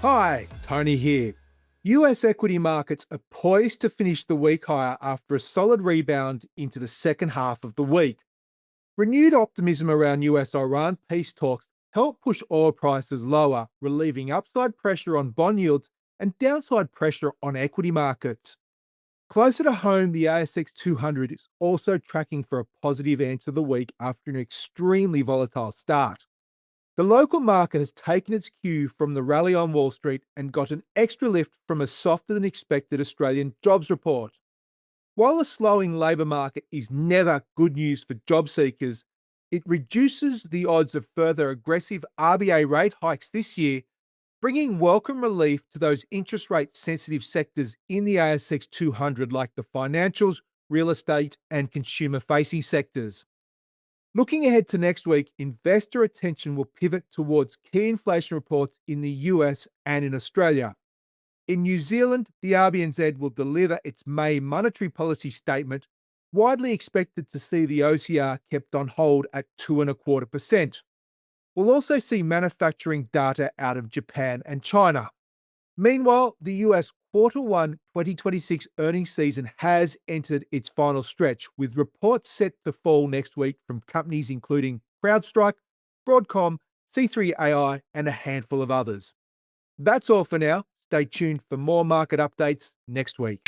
Hi, Tony here. US equity markets are poised to finish the week higher after a solid rebound into the second half of the week. Renewed optimism around US Iran peace talks helped push oil prices lower, relieving upside pressure on bond yields and downside pressure on equity markets. Closer to home, the ASX 200 is also tracking for a positive end to the week after an extremely volatile start. The local market has taken its cue from the rally on Wall Street and got an extra lift from a softer than expected Australian jobs report. While a slowing labour market is never good news for job seekers, it reduces the odds of further aggressive RBA rate hikes this year, bringing welcome relief to those interest rate sensitive sectors in the ASX 200 like the financials, real estate, and consumer facing sectors. Looking ahead to next week, investor attention will pivot towards key inflation reports in the US and in Australia. In New Zealand, the RBNZ will deliver its May monetary policy statement, widely expected to see the OCR kept on hold at 2.25%. We'll also see manufacturing data out of Japan and China. Meanwhile, the US Quarter 1 2026 earnings season has entered its final stretch, with reports set to fall next week from companies including CrowdStrike, Broadcom, C3 AI, and a handful of others. That's all for now. Stay tuned for more market updates next week.